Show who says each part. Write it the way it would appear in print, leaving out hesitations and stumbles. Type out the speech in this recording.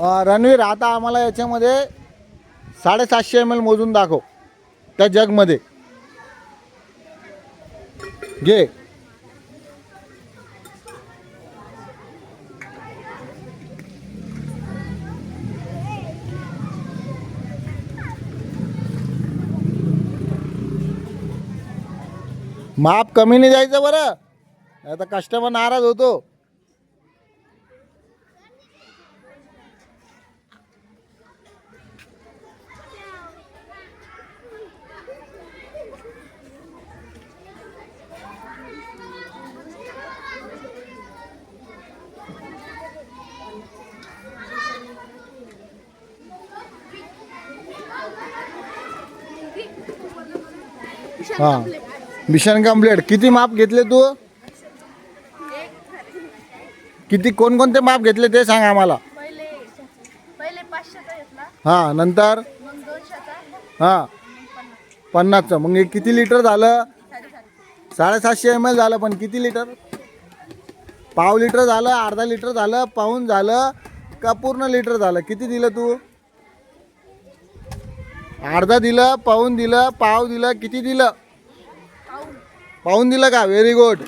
Speaker 1: रणवीर, आता आम्हाला याच्यामध्ये 750 ml मोजून दाखव त्या जगमध्ये. घे. माप कमी नाही द्यायचं बरं, आता कस्टमर नाराज होतो. हां, मिशन कंप्लीट. किती माप घेतले तू? किती, कोणकोणते माप घेतले ते सांग आम्हाला.
Speaker 2: पहिले 500चा घेतला,
Speaker 1: हां, नंतर
Speaker 2: मग 200चा,
Speaker 1: हां 50चं. मग हे किती लिटर झालं? 750 ml झालं. पण किती लिटर? पाव लिटर झालं, अर्धा लिटर झालं, पाऊण झालं का पूर्ण लिटर झालं? किती दिलं तू? अर्धा दिलं, पाऊण दिलं, पाव दिलं, किती दिलं? पाऊण दिलं का? Very good.